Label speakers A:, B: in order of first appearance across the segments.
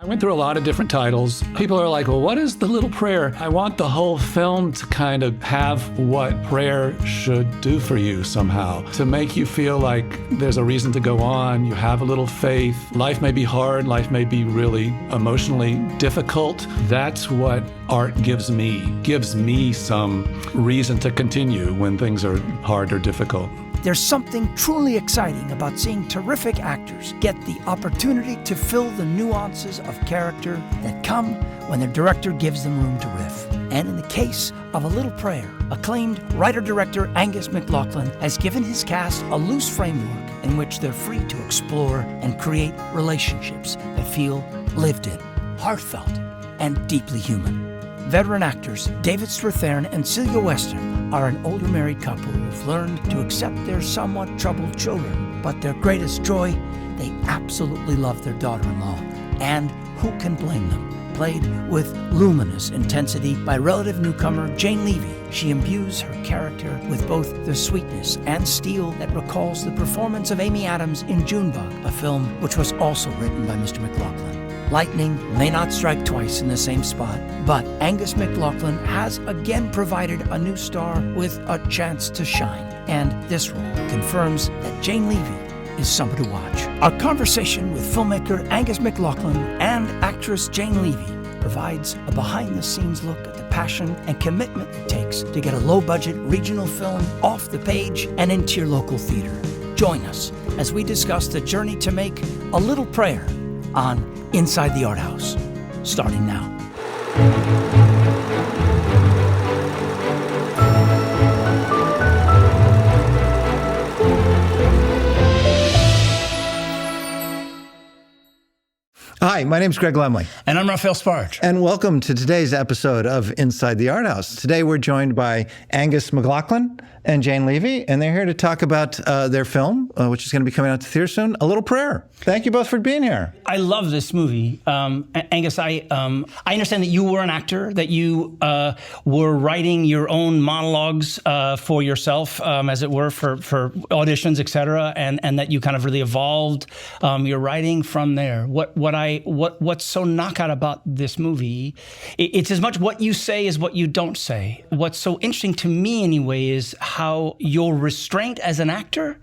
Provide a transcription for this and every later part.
A: I went through a lot of different titles. People are like, well, what is The Little Prayer? I want the whole film to kind of have what prayer should do for you somehow, to make you feel like there's a reason to go on, you have a little faith. Life may be hard, life may be really emotionally difficult. That's what art gives me some reason to continue when things are hard or difficult.
B: There's something truly exciting about seeing terrific actors get the opportunity to fill the nuances of character that come when their director gives them room to riff. And in the case of A Little Prayer, acclaimed writer-director Angus MacLachlan has given his cast a loose framework in which they're free to explore and create relationships that feel lived in, heartfelt, and deeply human. Veteran actors David Strathairn and Celia Weston are an older married couple who've learned to accept their somewhat troubled children, but their greatest joy, they absolutely love their daughter-in-law. And who can blame them? Played with luminous intensity by relative newcomer Jane Levy, she imbues her character with both the sweetness and steel that recalls the performance of Amy Adams in Junebug, a film which was also written by Mr. MacLachlan. Lightning may not strike twice in the same spot, but Angus MacLachlan has again provided a new star with a chance to shine. And this role confirms that Jane Levy is someone to watch. Our conversation with filmmaker Angus MacLachlan and actress Jane Levy provides a behind-the-scenes look at the passion and commitment it takes to get a low-budget regional film off the page and into your local theater. Join us as we discuss the journey to make A Little Prayer on Inside the Arthouse, starting now.
C: Hi, my name's Greg Lemley.
D: And I'm Raphael Sparge.
C: And welcome to today's episode of Inside the Arthouse. Today we're joined by Angus MacLachlan and Jane Levy, and they're here to talk about their film, which is going to be coming out to theater soon, A Little Prayer. Thank you both for being here.
D: I love this movie. Angus, I understand that you were an actor, that you were writing your own monologues for yourself, as it were, for auditions, et cetera, and that you kind of really evolved your writing from there. What's so knockout about this movie, it's as much what you say as what you don't say. What's so interesting to me anyway is how your restraint as an actor,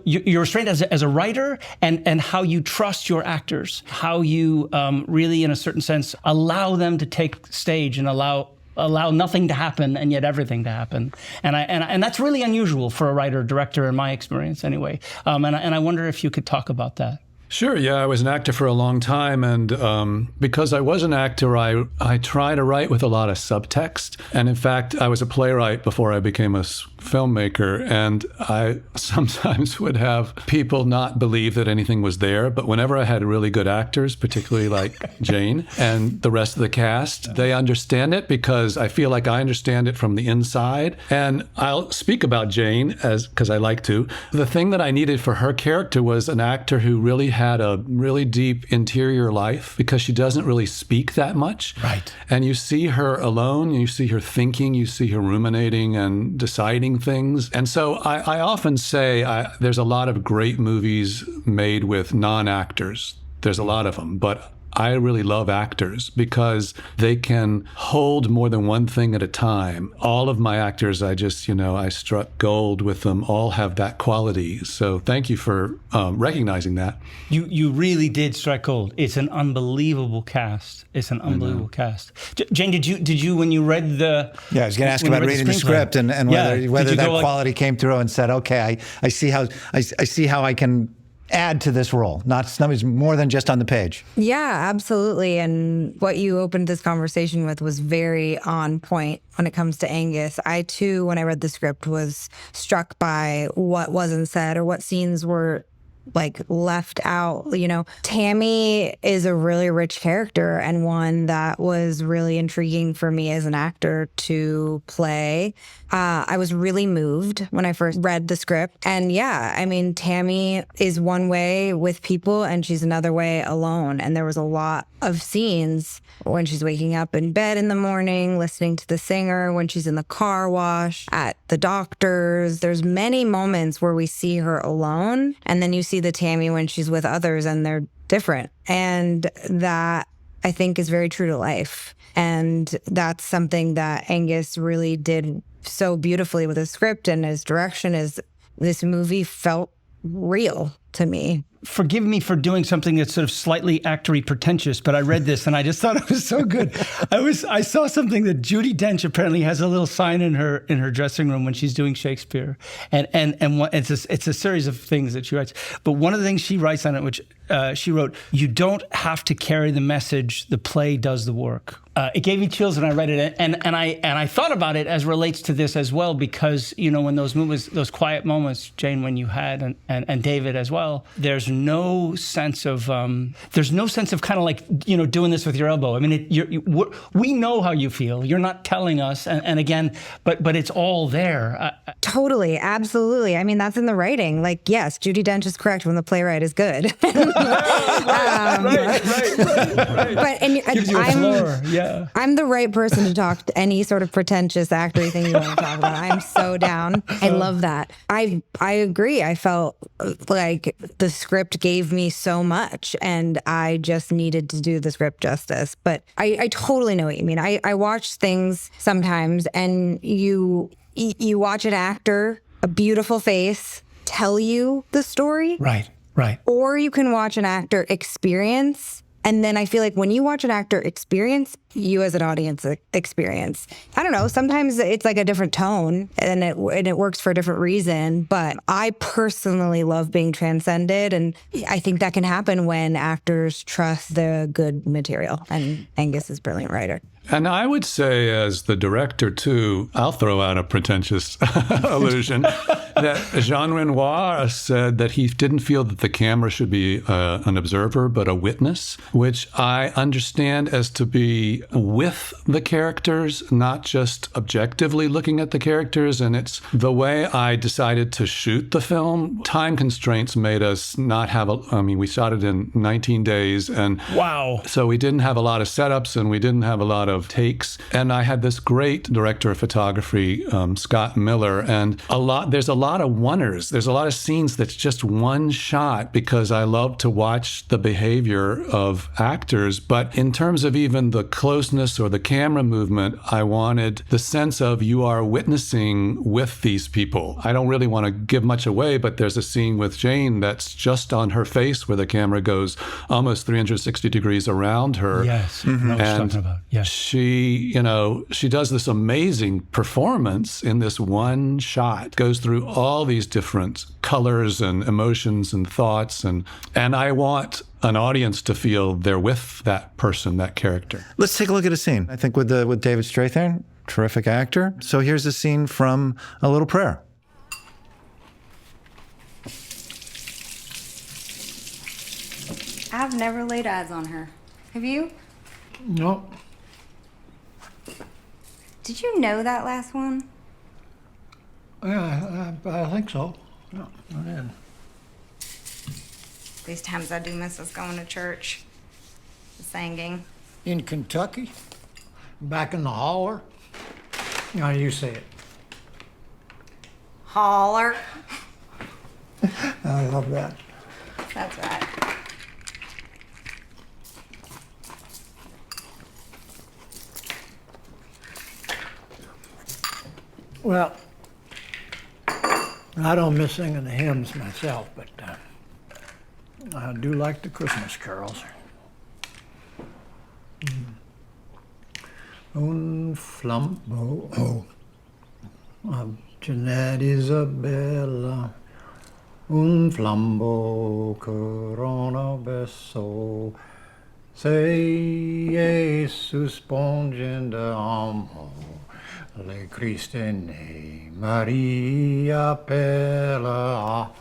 D: your restraint as a writer, and how you trust your actors, how you really, in a certain sense, allow them to take stage and allow nothing to happen and yet everything to happen. And that's really unusual for a writer, director, in my experience anyway. And I wonder if you could talk about that.
A: Sure, yeah, I was an actor for a long time, and because I was an actor, I try to write with a lot of subtext. And in fact, I was a playwright before I became a filmmaker, and I sometimes would have people not believe that anything was there, but whenever I had really good actors, particularly like Jane and the rest of the cast, they understand it because I feel like I understand it from the inside. And I'll speak about Jane because I like to. The thing that I needed for her character was an actor who really had a really deep interior life, because she doesn't really speak that much.
D: Right.
A: And you see her alone, you see her thinking, you see her ruminating and deciding things. And so I often say there's a lot of great movies made with non-actors. There's a lot of them, but I really love actors because they can hold more than one thing at a time. All of my actors, I struck gold with them, all have that quality. So thank you for recognizing that.
D: You really did strike gold. It's an unbelievable cast. It's an unbelievable cast. Jane, did you when you read the...
C: Yeah, I was going to ask about reading the script and whether that quality came through and said, okay, I see how I can add to this role, not somebody's more than just on the page.
E: Yeah, absolutely. And what you opened this conversation with was very on point when it comes to Angus. I too, when I read the script, was struck by what wasn't said or what scenes were left out. Tammy is a really rich character and one that was really intriguing for me as an actor to play. I was really moved when I first read the script. And Tammy is one way with people and she's another way alone. And there was a lot of scenes when she's waking up in bed in the morning, listening to the singer, when she's in the car wash, at the doctor's. There's many moments where we see her alone. And then you see the Tammy when she's with others and they're different. And that I think is very true to life. And that's something that Angus really did so beautifully with his script and his direction. Is this movie felt real to me.
D: Forgive me for doing something that's sort of slightly actory pretentious, but I read this and I just thought it was so good. I saw something that Judi Dench apparently has a little sign in her dressing room when she's doing Shakespeare, and it's a series of things that she writes. But one of the things she writes on it, which she wrote, "You don't have to carry the message; the play does the work." It gave me chills when I read it, and I thought about it as relates to this as well, because when those moments, those quiet moments, Jane, when you had and David as well, there's no sense of kind of like doing this with your elbow. I mean, we know how you feel. You're not telling us, and again, but it's all there.
E: Totally, absolutely. I mean, that's in the writing. Like, yes, Judi Dench is correct when the playwright is good.
D: Right.
E: But
D: Gives you a floor. Yeah.
E: I'm the right person to talk to any sort of pretentious actory thing you want to talk about. I'm so down. I love that. I agree. I felt like the script gave me so much, and I just needed to do the script justice. But I totally know what you mean. I watch things sometimes, and you watch an actor, a beautiful face, tell you the story.
D: Right.
E: Or you can watch an actor experience. And then I feel like when you watch an actor experience, you as an audience experience. I don't know, sometimes it's like a different tone and it works for a different reason. But I personally love being transcended. And I think that can happen when actors trust the good material. And Angus is a brilliant writer.
A: And I would say, as the director, too, I'll throw out a pretentious allusion, that Jean Renoir said that he didn't feel that the camera should be an observer, but a witness, which I understand as to be with the characters, not just objectively looking at the characters. And it's the way I decided to shoot the film. Time constraints made us not have we shot it in 19 days. And
D: wow.
A: So we didn't have a lot of setups and we didn't have a lot of takes. And I had this great director of photography, Scott Miller, and there's a lot of oneers. There's a lot of scenes that's just one shot, because I love to watch the behavior of actors. But in terms of even the closeness or the camera movement, I wanted the sense of you are witnessing with these people. I don't really want to give much away, but there's a scene with Jane that's just on her face where the camera goes almost 360 degrees around her.
D: Yes, I know what you're talking about. Yes.
A: She does this amazing performance in this one shot, goes through all these different colors and emotions and thoughts, and I want an audience to feel they're with that person, that character.
C: Let's take a look at a scene. I think with David Strathairn, terrific actor. So here's a scene from A Little Prayer.
F: I've never laid eyes on her. Have you?
G: No.
F: Did you know that last one?
G: Yeah, I think so. No, I did.
F: These times I do miss us going to church. The singing.
G: In Kentucky? Back in the holler? How do you say it?
F: Holler.
G: I love that.
F: That's right.
G: Well, I don't miss singing the hymns myself, but I do like the Christmas carols. Un flambeau of Jeanette Isabella, un flambeau corona beso, se Jesus pongende amo. Le Christine Maria Pella,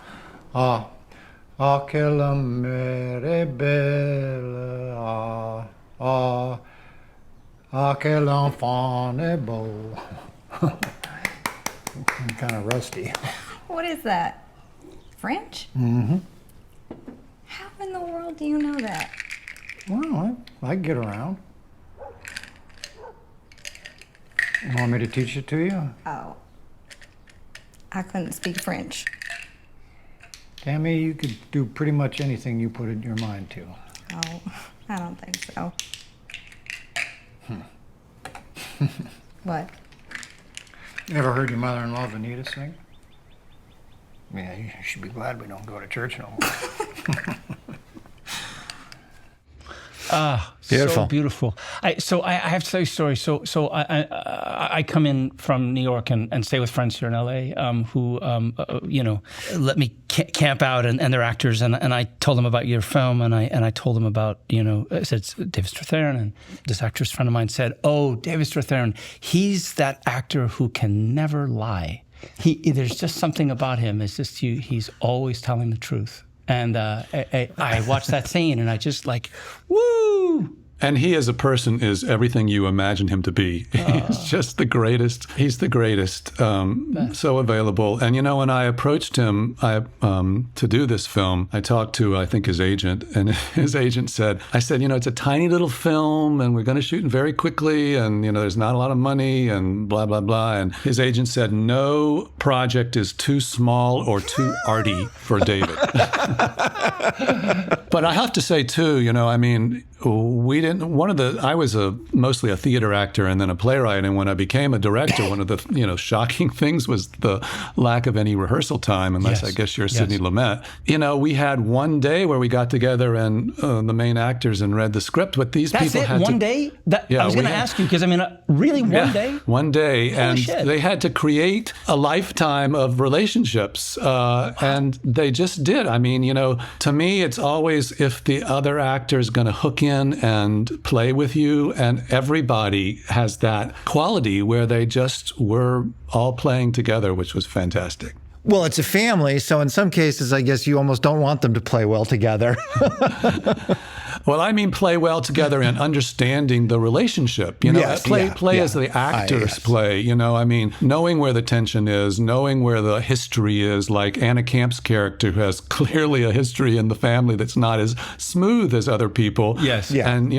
G: quella mere bella, quel enfant est beau. I'm kind of rusty.
F: What is that? French?
G: Mm-hmm.
F: How in the world do you know that?
G: Well, I get around. You want me to teach it to you?
F: Oh. I couldn't speak French.
G: Tammy, you could do pretty much anything you put in your mind to.
F: Oh, I don't think so.
E: What?
G: You ever heard your mother-in-law Vanita sing? Yeah, you should be glad we don't go to church no more.
C: Beautiful.
D: So beautiful. I have to tell you a story. So I come in from New York and stay with friends here in LA who let me camp out and they're actors and I told them about your film and I told them about I said it's David Strathairn, and this actress friend of mine said, "Oh, David Strathairn, he's that actor who can never lie. There's just something about him. It's just he's always telling the truth." And I watched that scene, and I just woo!
A: And he as a person is everything you imagine him to be. He's just the greatest. He's the greatest. So available. And when I approached him to do this film, I talked to, I think, his agent. And his agent said, it's a tiny little film and we're going to shoot it very quickly. And, there's not a lot of money and blah, blah, blah. And his agent said, no project is too small or too arty for David. But I have to say, too, we didn't. I was mostly a theater actor and then a playwright, and when I became a director, one of the shocking things was the lack of any rehearsrsal time, unless I guess you're Sidney Lumet. We had one day where we got together and the main actors and read the script, but these people had
D: one day. I was going to ask you because really one day.
A: One day,
D: Holy
A: and
D: shit.
A: They had to create a lifetime of relationships, and they just did. To me, it's always if the other actor is going to hook in and play with you, and everybody has that quality where they just were all playing together, which was fantastic.
C: Well, it's a family, so in some cases, I guess you almost don't want them to play well together.
A: Well, play well together and understanding the relationship. Play as the actors play. Knowing where the tension is, knowing where the history is. Like Anna Camp's character, who has clearly a history in the family that's not as smooth as other people.
D: Yes.
C: Yeah.
A: And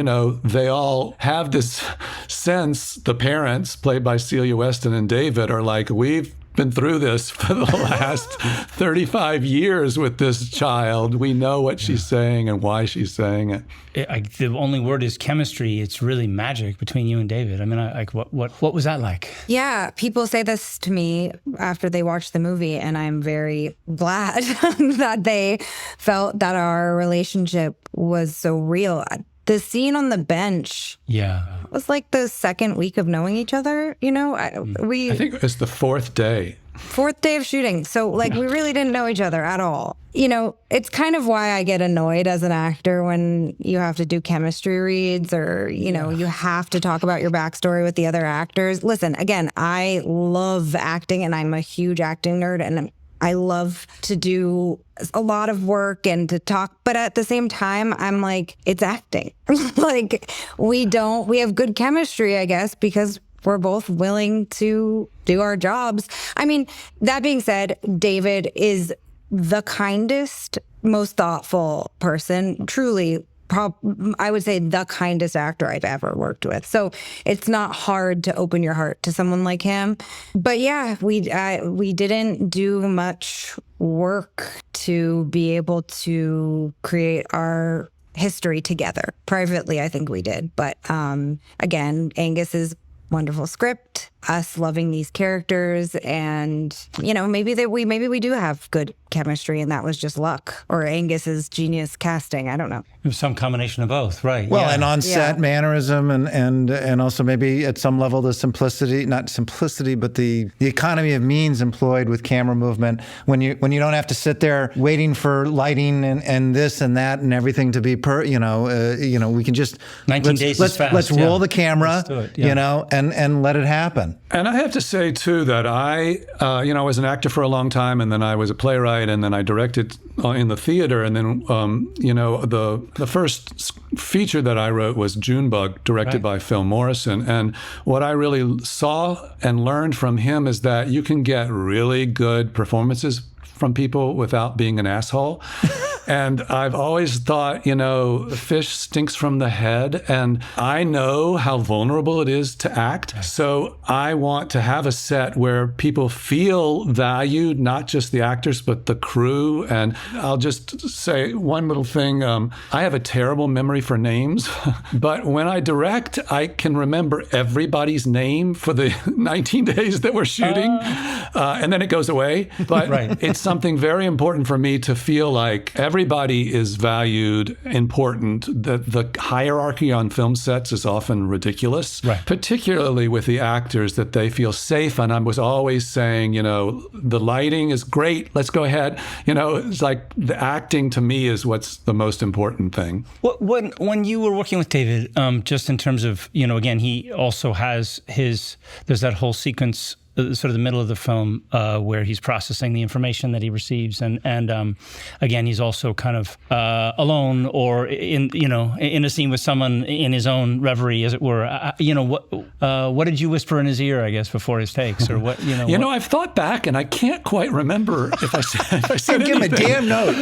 A: they all have this sense. The parents, played by Celia Weston and David, are like, we've been through this for the last 35 years with this child. We know what she's saying and why she's saying it.
D: The only word is chemistry. It's really magic between you and David. What was that like?
E: Yeah, people say this to me after they watch the movie, and I'm very glad that they felt that our relationship was so real. The scene on the bench was like the second week of knowing each other. I
A: think it was the fourth day.
E: Fourth day of shooting. So we really didn't know each other at all. It's kind of why I get annoyed as an actor when you have to do chemistry reads or, you have to talk about your backstory with the other actors. Listen, again, I love acting and I'm a huge acting nerd and I love to do a lot of work and to talk, but at the same time, I'm like, it's acting. We have good chemistry, I guess, because we're both willing to do our jobs. That being said, David is the kindest, most thoughtful person, truly. I would say the kindest actor I've ever worked with. So it's not hard to open your heart to someone like him. But yeah, we didn't do much work to be able to create our history together. Privately, I think we did. But again, Angus's wonderful script, us loving these characters, and maybe we do have good chemistry, and that was just luck, or Angus's genius casting. I don't know.
D: It was some combination of both, right?
C: Well, and on-set mannerism, and also maybe at some level the simplicity, not simplicity, but the economy of means employed with camera movement. When you don't have to sit there waiting for lighting and this and that and everything to be we can just
D: 19 days is fast.
C: Let's roll the camera,
D: Let's do it,
C: and let it happen.
A: And I have to say, too, that I was an actor for a long time, and then I was a playwright, and then I directed in the theater. And then, the first feature that I wrote was Junebug, directed by Phil Morrison. And what I really saw and learned from him is that you can get really good performances from people without being an asshole. And I've always thought, fish stinks from the head. And I know how vulnerable it is to act. So I want to have a set where people feel valued, not just the actors, but the crew. And I'll just say one little thing. I have a terrible memory for names, but when I direct, I can remember everybody's name for the 19 days that we're shooting. And then it goes away. But it's something very important for me to feel like everybody is valued, important. The hierarchy on film sets is often ridiculous, particularly with the actors, that they feel safe. And I was always saying, the lighting is great. Let's go ahead. It's like the acting to me is what's the most important thing.
D: When you were working with David, just in terms of, again, he also has there's that whole sequence, sort of the middle of the film, where he's processing the information that he receives, and again, he's also kind of alone or in a scene with someone in his own reverie, as it were. What did you whisper in his ear, I guess, before his takes, or what?
A: I've thought back, and I can't quite remember if I said
C: give him a damn note.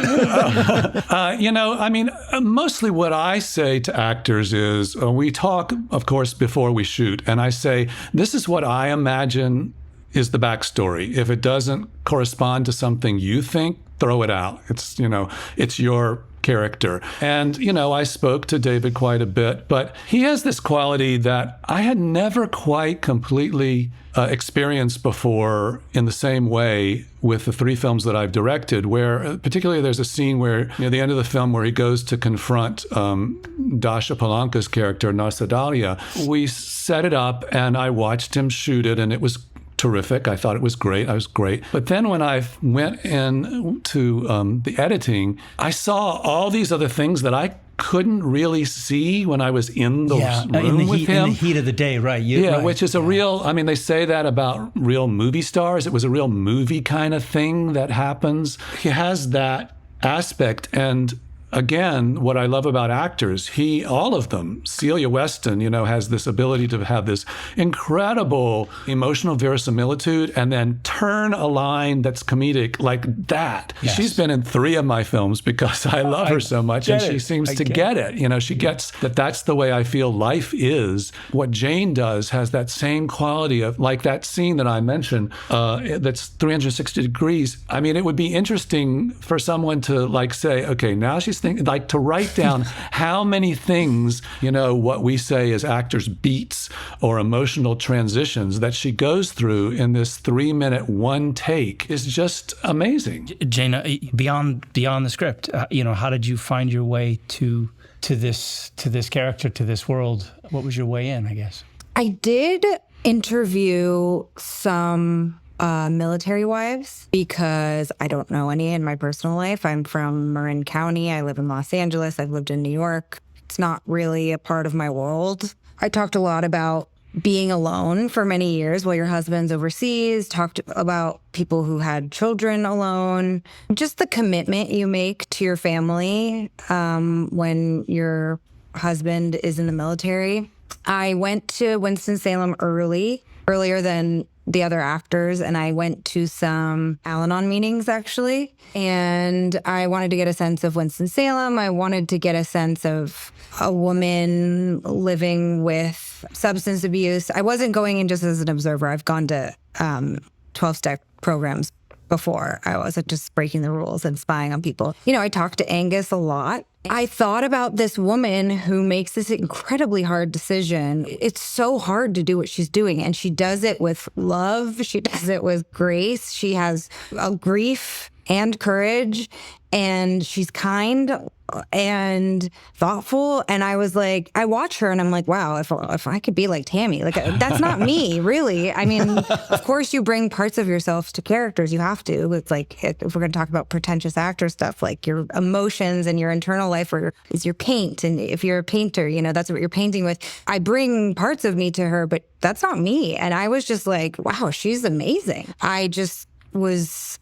A: Mostly what I say to actors is we talk, of course, before we shoot, and I say, this is what I imagine is the backstory. If it doesn't correspond to something you think, throw it out. It's your character. And, I spoke to David quite a bit, but he has this quality that I had never quite completely experienced before in the same way with the 3 films that I've directed, where particularly there's a scene where, near the end of the film, where he goes to confront Dasha Polanka's character, Narcidalia. We set it up and I watched him shoot it, and it was terrific. I thought it was great. I was great. But then when I went in to the editing, I saw all these other things that I couldn't really see when I was in the room with him.
D: In the heat of the day, right.
A: Which is a real, they say that about real movie stars. It was a real movie kind of thing that happens. He has that aspect. And again, what I love about actors, all of them, Celia Weston, has this ability to have this incredible emotional verisimilitude and then turn a line that's comedic like that. Yes. She's been in 3 of my films because I love her so much, and she seems to get it. She gets that that's the way I feel life is. What Jane does has that same quality of, like that scene that I mentioned, that's 360 degrees. It would be interesting for someone to say, okay, now she's to write down how many things, what we say as actors, beats or emotional transitions that she goes through in this 3-minute one take is just amazing.
D: Jana, beyond the script, how did you find your way to this character, to this world? What was your way in, I guess?
E: I did interview some military wives because I don't know any in my personal life. I'm from Marin County. I live in Los Angeles. I've lived in New York. It's not really a part of my world. I talked a lot about being alone for many years while your husband's overseas, talked about people who had children alone, just the commitment you make to your family when your husband is in the military. I went to Winston-Salem earlier than the other actors, and I went to some Al-Anon meetings, actually. And I wanted to get a sense of Winston-Salem. I wanted to get a sense of a woman living with substance abuse. I wasn't going in just as an observer. I've gone to 12-step programs before. I wasn't just breaking the rules and spying on people. I talked to Angus a lot. I thought about this woman who makes this incredibly hard decision. It's so hard to do what she's doing, and she does it with love. She does it with grace. She has a grief and courage, and she's kind and thoughtful. And I was like, I watch her and I'm like, wow, if I could be like Tammy, that's not me, really. Of course you bring parts of yourself to characters. You have to. It's like, if we're going to talk about pretentious actor stuff, like your emotions and your internal life is your paint. And if you're a painter, that's what you're painting with. I bring parts of me to her, but that's not me. And I was just like, wow, she's amazing. I just was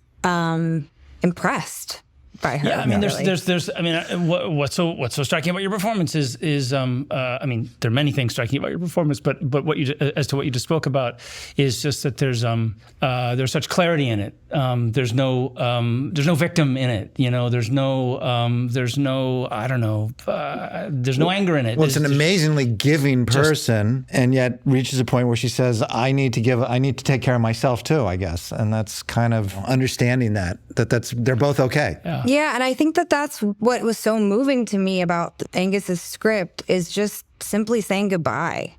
E: impressed by her.
D: Yeah, I mean,
E: really.
D: there's. I mean, what's so striking about your performance is, I mean, there are many things striking about your performance, but what you just spoke about is just that there's such clarity in it. There's no victim in it. You know, there's no I don't know, there's no anger in it.
C: Well, it's an amazingly giving person, and yet reaches a point where she says, I need to take care of myself too, I guess. And that's kind of understanding they're both okay.
E: Yeah, and I think that's what was so moving to me about Angus's script is just simply saying goodbye.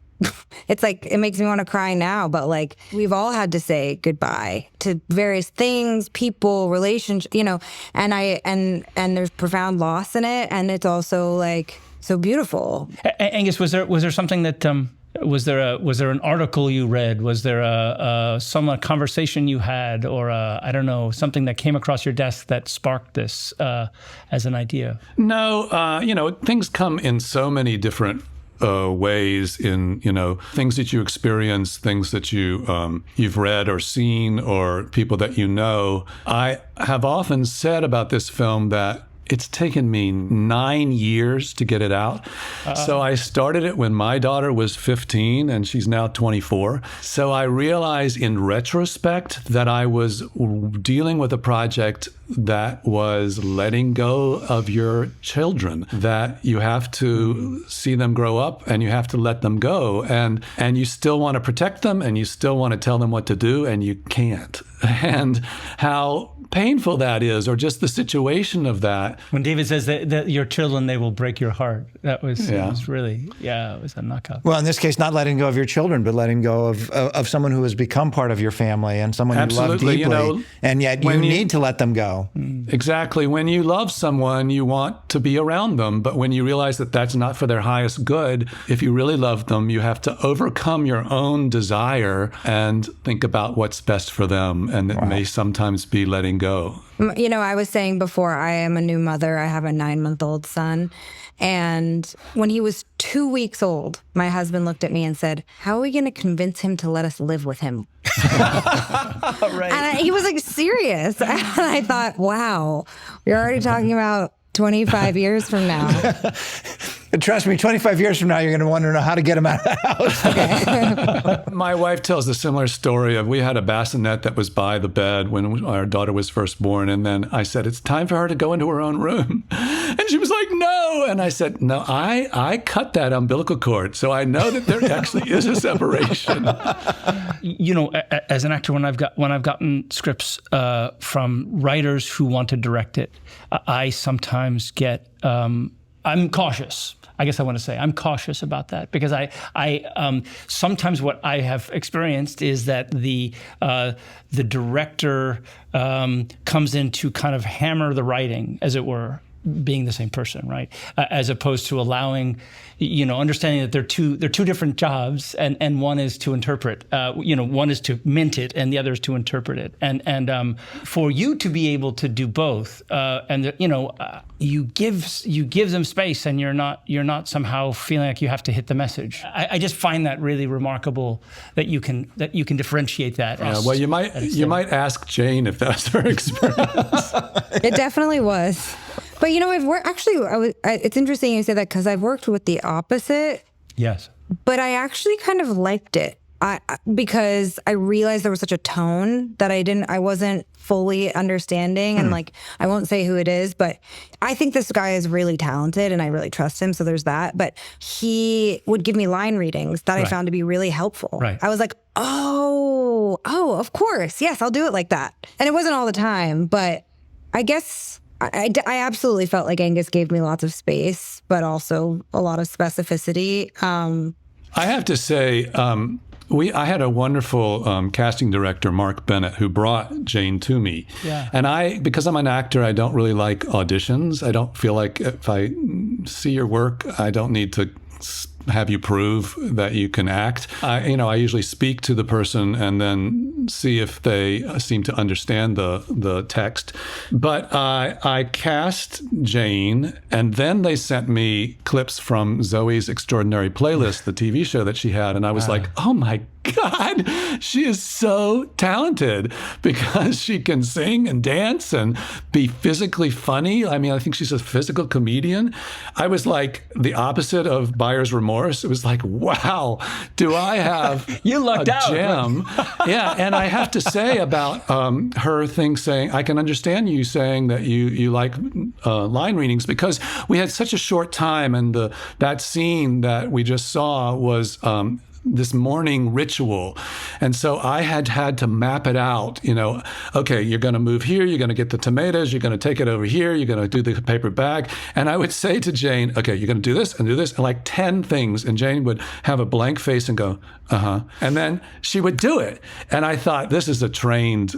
E: It's like, it makes me want to cry now, but like, we've all had to say goodbye to various things, people, relationships, you know, and there's profound loss in it, and it's also like so beautiful.
D: Angus, was there something that was there an article you read? Was there a conversation you had, or I don't know, something that came across your desk that sparked this as an idea?
A: No, you know, things come in so many different ways, in, you know, things that you experience, things that you've read or seen, or people that you know. I have often said about this film that it's taken me 9 years to get it out. So I started it when my daughter was 15 and she's now 24. So I realize in retrospect that I was dealing with a project that was letting go of your children, that you have to see them grow up and you have to let them go. And you still want to protect them and you still want to tell them what to do, and you can't. And how painful that is, or just the situation of that.
D: When David says that your children, they will break your heart, it was really, it was a knockout.
C: Well, in this case, not letting go of your children, but letting go of someone who has become part of your family and someone you love deeply,
A: you know,
C: and yet you need to let them go.
A: Exactly. When you love someone, you want to be around them, but when you realize that that's not for their highest good, if you really love them, you have to overcome your own desire and think about what's best for them, and it may sometimes be letting go.
E: You know, I was saying before, I am a new mother. I have a 9-month-old son. And when he was 2 weeks old, my husband looked at me and said, how are we going to convince him to let us live with him?
D: Right.
E: And he was like serious. And I thought, wow, you're already talking about 25 years from now.
C: Trust me, 25 years from now, you're going to want to know how to get him out of the house.
E: Okay.
A: My wife tells a similar story of, we had a bassinet that was by the bed when our daughter was first born. And then I said, it's time for her to go into her own room. And she was like, no. And I said, no, I cut that umbilical cord. So I know that there actually is a separation.
D: You know, as an actor, when I've gotten scripts from writers who want to direct it, I sometimes get, I'm cautious. I guess I want to say I'm cautious about that, because I sometimes what I have experienced is that the director comes in to kind of hammer the writing, as it were, being the same person, right? As opposed to allowing, you know, understanding that they're two different jobs, and one is to interpret, one is to mint it, and the other is to interpret it, and for you to be able to do both, you give them space, and you're not somehow feeling like you have to hit the message. I just find that really remarkable that you can differentiate that.
A: Well, you might ask Jane if that's her experience.
E: It definitely was. But, you know, it's interesting you say that, because I've worked with the opposite.
D: Yes.
E: But I actually kind of liked it. Because I realized there was such a tone that I wasn't fully understanding. And like, I won't say who it is, but I think this guy is really talented and I really trust him. So there's that. But he would give me line readings that I found to be really helpful.
D: Right.
E: I was like, oh, of course. Yes, I'll do it like that. And it wasn't all the time, but I guess I absolutely felt like Angus gave me lots of space, but also a lot of specificity.
A: I have to say, I had a wonderful casting director, Mark Bennett, who brought Jane to me. Yeah. And because I'm an actor, I don't really like auditions. I don't feel like if I see your work, I don't need to have you prove that you can act. I usually speak to the person and then see if they seem to understand the text. But I cast Jane, and then they sent me clips from Zoe's Extraordinary Playlist, the TV show that she had, and I was like, oh my God, she is so talented because she can sing and dance and be physically funny. I mean, I think she's a physical comedian. I was like the opposite of buyer's remorse. It was like, wow, do I have
D: You lucked
A: a
D: out.
A: gem? Yeah, and I have to say about her thing saying, I can understand you saying that you like line readings, because we had such a short time, and that scene that we just saw was this morning ritual. And so I had to map it out, okay, you're going to move here, you're going to get the tomatoes, you're going to take it over here, you're going to do the paper bag. And I would say to Jane, okay, you're going to do this and like 10 things. And Jane would have a blank face and go, uh-huh. And then she would do it. And I thought, this is a trained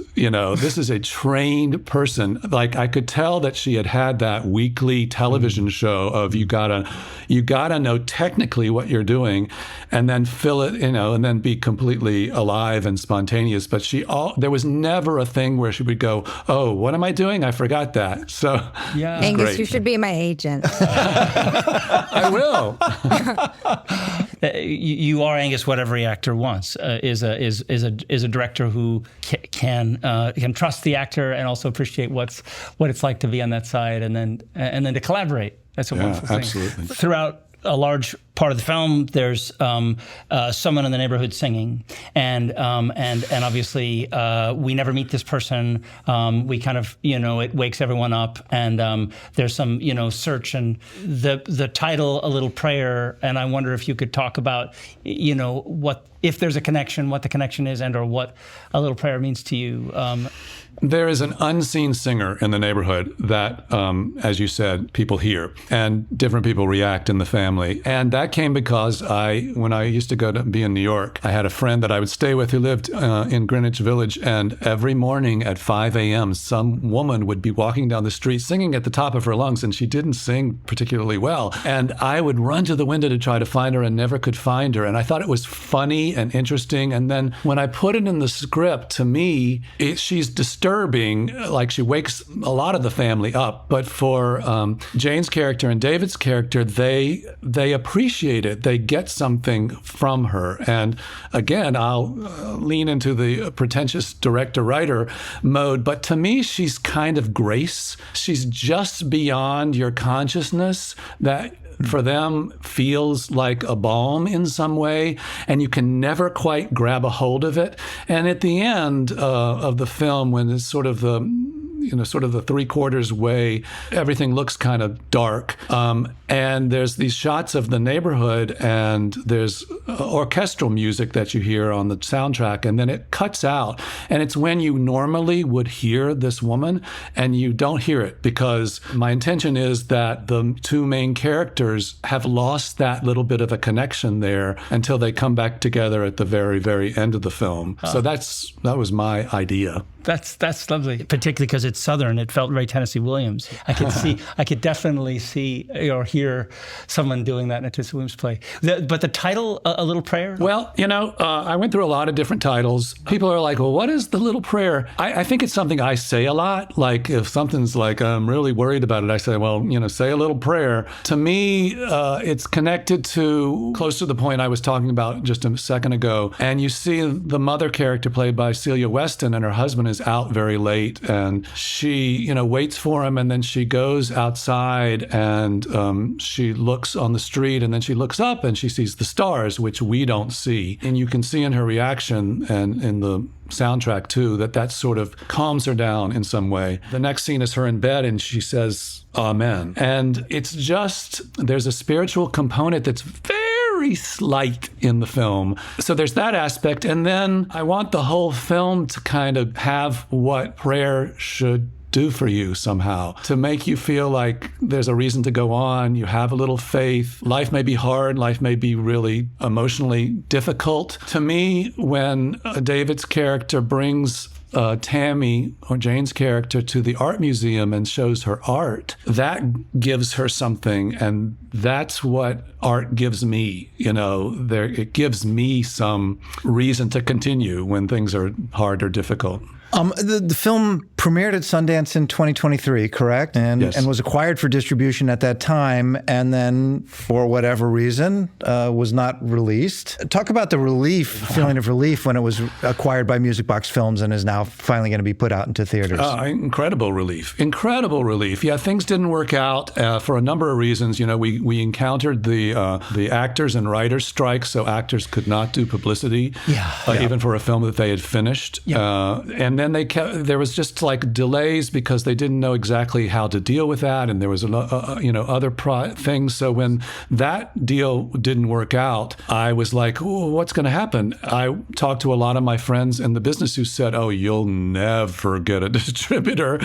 A: person. Like, I could tell that she had that weekly television show of you gotta know technically what you're doing, and then fill it, and then be completely alive and spontaneous. But there was never a thing where she would go, oh, what am I doing? I forgot that. So
D: Yeah.
E: Angus,
A: great.
E: you should be my agent.
A: I will.
D: You are, Angus, what every actor wants, is a director who can trust the actor and also appreciate what it's like to be on that side, and then to collaborate. That's a wonderful thing.
A: Absolutely.
D: Throughout a large part of the film, there's someone in the neighborhood singing, and obviously we never meet this person. We kind of, it wakes everyone up, and there's some, search, and the title, A Little Prayer. And I wonder if you could talk about, what, if there's a connection, what the connection is, and or what A Little Prayer means to you.
A: There is an unseen singer in the neighborhood that, as you said, people hear, and different people react in the family. And that came because when I used to go to be in New York, I had a friend that I would stay with who lived in Greenwich Village, and every morning at 5 a.m., some woman would be walking down the street singing at the top of her lungs, and she didn't sing particularly well. And I would run to the window to try to find her and never could find her. And I thought it was funny and interesting. And then when I put it in the script, to me, she's disturbing, like she wakes a lot of the family up. But for Jane's character and David's character, they appreciate it. They get something from her. And again, I'll lean into the pretentious director-writer mode, but to me, she's kind of grace. She's just beyond your consciousness, that for them feels like a balm in some way, and you can never quite grab a hold of it. And at the end of the film, when it's sort of the three-quarters way, everything looks kind of dark. And there's these shots of the neighborhood, and there's orchestral music that you hear on the soundtrack, and then it cuts out. And it's when you normally would hear this woman, and you don't hear it, because my intention is that the two main characters have lost that little bit of a connection there until they come back together at the very, very end of the film. So that was my idea.
D: That's lovely, particularly because it's Southern. It felt very Tennessee Williams. I could definitely see or hear someone doing that in a Tennessee Williams play. But the title, A Little Prayer?
A: Well, I went through a lot of different titles. People are like, well, what is the little prayer? I think it's something I say a lot. Like if something's like, I'm really worried about it, I say, well, say a little prayer. To me, it's connected to close to the point I was talking about just a second ago. And you see the mother character played by Celia Weston, and her husband is out very late, and she, waits for him, and then she goes outside, and she looks on the street, and then she looks up and she sees the stars, which we don't see. And you can see in her reaction and in the soundtrack too, that sort of calms her down in some way. The next scene is her in bed, and she says, Amen. And it's just, there's a spiritual component that's very slight in the film. So there's that aspect. And then I want the whole film to kind of have what prayer should do for you somehow, to make you feel like there's a reason to go on. You have a little faith. Life may be hard. Life may be really emotionally difficult. To me, when David's character brings Tammy, or Jane's character, to the art museum and shows her art, that gives her something. And that's what art gives me. It gives me some reason to continue when things are hard or difficult.
C: The film premiered at Sundance in 2023, correct? And
A: Yes.
C: and was acquired for distribution at that time, and then for whatever reason was not released. Talk about the feeling of relief when it was acquired by Music Box Films and is now finally going to be put out into theaters.
A: Incredible relief. Incredible relief. Yeah, things didn't work out for a number of reasons. You know, we encountered the actors and writers strike, so actors could not do publicity, even for a film that they had finished. And then there was just like delays because they didn't know exactly how to deal with that, and there was other things. So when that deal didn't work out, I was like, "Ooh, what's going to happen?" I talked to a lot of my friends in the business who said, "Oh, you'll never get a distributor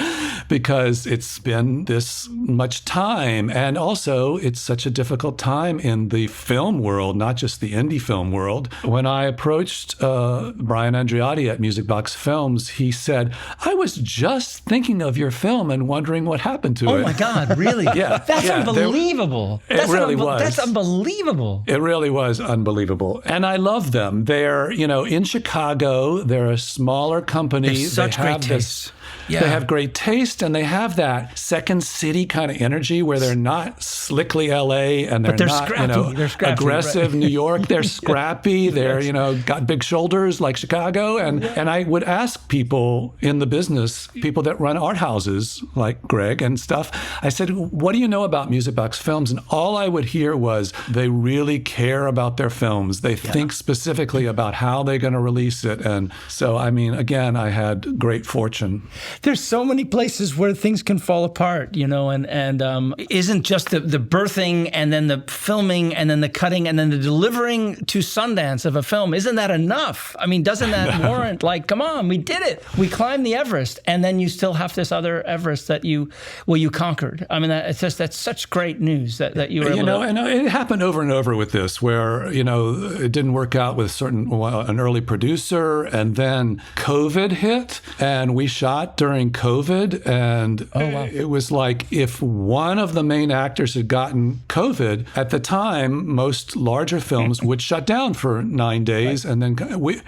A: because it's been this much time, and also it's such a difficult time in the film world, not just the indie film world." When I approached Brian Andreotti at Music Box Films, he said, "I was just thinking of your film and wondering what happened to it."
D: Oh my God, really?
A: Yeah.
D: That's unbelievable.
A: It really was.
D: That's unbelievable.
A: It really was unbelievable. And I love them. They're, in Chicago, they're a smaller company.
D: They're such great taste. Yeah.
A: They have great taste, and they have that Second City kind of energy where they're not slickly LA and they're not,
D: scrappy. They're scrappy,
A: aggressive
D: right?
A: New York. They're scrappy. They're, got big shoulders like Chicago. And I would ask people in the business, people that run art houses like Greg and stuff, I said, "What do you know about Music Box Films?" And all I would hear was they really care about their films. They think specifically about how they're going to release it. And so, again, I had great fortune.
D: There's so many places where things can fall apart, and isn't just the birthing and then the filming and then the cutting and then the delivering to Sundance of a film, isn't that enough? Doesn't that warrant, come on, we did it. We climbed the Everest, and then you still have this other Everest that you conquered. That's such great news that you were able to...
A: And it happened over and over with this, where, it didn't work out with an early producer, and then COVID hit, and we shot during COVID, and it was like if one of the main actors had gotten COVID, at the time, most larger films would shut down for 9 days, and then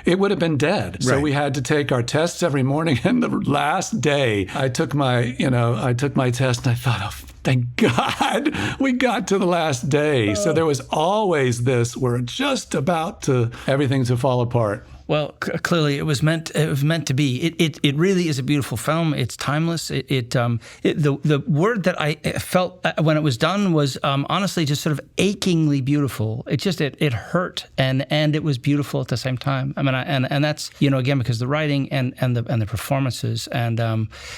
A: it would have been dead. So we had to take our tests every morning, and the last day, I took my test, and I thought, "Oh, thank God we got to the last day." So there was always this, we're just about everything to fall apart.
D: Well, clearly it was meant to be. It really is a beautiful film. It's timeless. The word that I felt when it was done was honestly just sort of achingly beautiful. It hurt and it was beautiful at the same time. And that's again because the writing and the performances and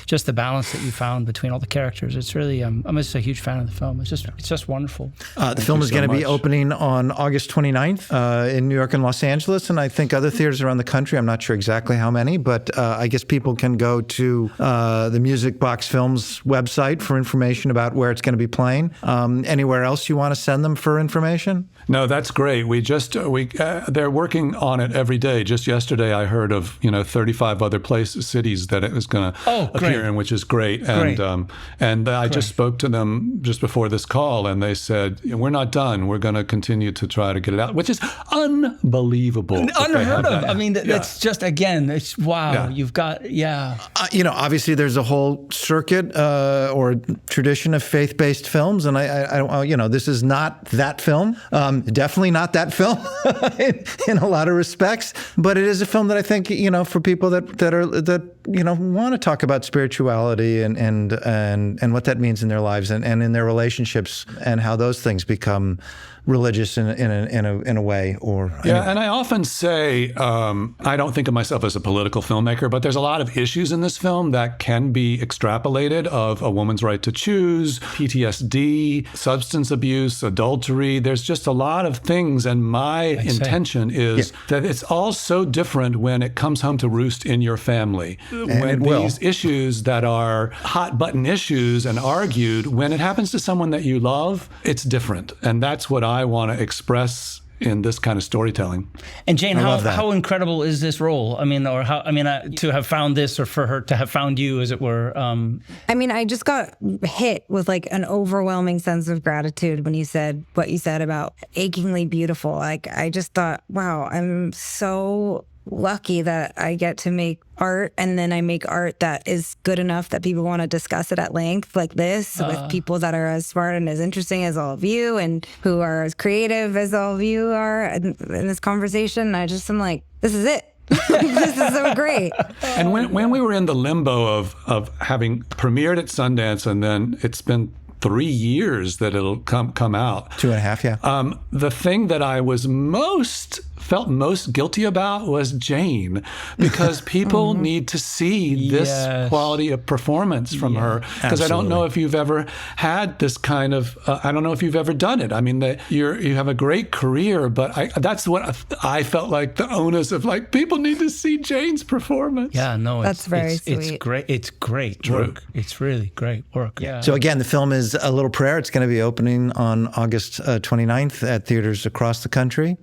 D: just the balance that you found between all the characters. It's really I'm just a huge fan of the film. It's just wonderful.
C: The film is going to be opening on August 29th in New York and Los Angeles, and I think other theaters around the country. I'm not sure exactly how many, but I guess people can go to the Music Box Films website for information about where it's going to be playing. Anywhere else you want to send them for information?
A: No, that's great. They're working on it every day. Just yesterday, I heard of 35 other cities that it was going to appear in, which is great. And I just spoke to them just before this call, and they said, "We're not done. We're going to continue to try to get it out," which is unbelievable.
D: Unheard of. That's just, again, it's wow.
A: Yeah.
D: You've got,
C: obviously there's a whole circuit or tradition of faith-based films, and I don't, this is not that film. Definitely not that film in a lot of respects, but it is a film that I think, for people that want to talk about spirituality and what that means in their lives and in their relationships and how those things become religious in a way.
A: And I often say I don't think of myself as a political filmmaker, but there's a lot of issues in this film that can be extrapolated of a woman's right to choose, PTSD, substance abuse, adultery. There's just a lot of things, and my intention is that it's all so different when it comes home to roost in your family. When these issues that are hot button issues and argued, when it happens to someone that you love, it's different. And that's what I want to express in this kind of storytelling.
D: And Jane, how incredible is this role? To have found this, or for her to have found you, as it were.
E: I just got hit with an overwhelming sense of gratitude when you said what you said about achingly beautiful. I just thought, wow, I'm so lucky that I get to make art, and then I make art that is good enough that people want to discuss it at length like this with people that are as smart and as interesting as all of you and who are as creative as all of you are in this conversation. I just am like, this is it. This is so great.
A: And when we were in the limbo of having premiered at Sundance, and then it's been 3 years that it'll come out.
C: 2.5, yeah.
A: The thing that I was felt most guilty about was Jane, because people need to see this quality of performance from her. Because I don't know if you've ever had this kind of, I don't know if you've ever done it. I mean, you have a great career, but that's what I felt like, the onus of like, people need to see Jane's performance.
D: Yeah, no,
E: That's very
D: it's
E: sweet.
D: great. It's great work. It's really great work. Yeah.
C: So again, the film is A Little Prayer. It's going to be opening on August 29th at theaters across the country.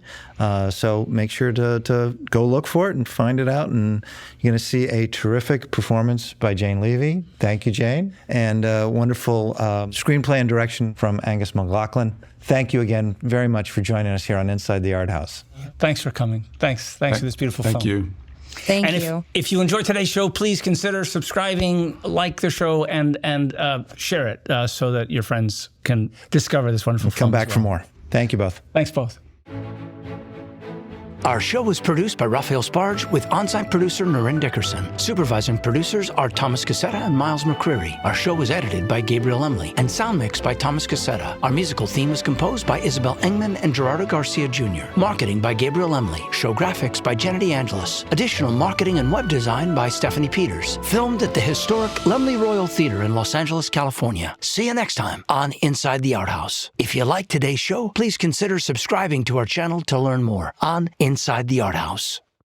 C: So make sure to go look for it and find it out. And you're going to see a terrific performance by Jane Levy. Thank you, Jane. And wonderful screenplay and direction from Angus MacLachlan. Thank you again very much for joining us here on Inside the Arthouse.
D: Thanks for coming. Thanks for this beautiful film.
A: Thank you.
E: Thank you.
D: If you enjoyed today's show, please consider subscribing, like the show, and share it so that your friends can discover this wonderful film.
C: Come back for more. Thank you both.
D: Thanks both.
B: Our show was produced by Raphael Sparge with on-site producer Noreen Dickerson. Supervising producers are Thomas Cassetta and Miles McCreary. Our show was edited by Gabriel Emley and sound mixed by Thomas Cassetta. Our musical theme was composed by Isabel Engman and Gerardo Garcia Jr. Marketing by Gabriel Emley. Show graphics by Jenna DeAngelis. Additional marketing and web design by Stephanie Peters. Filmed at the historic Laemmle Royal Theater in Los Angeles, California. See you next time on Inside the Arthouse. If you liked today's show, please consider subscribing to our channel to learn more on Inside the Arthouse.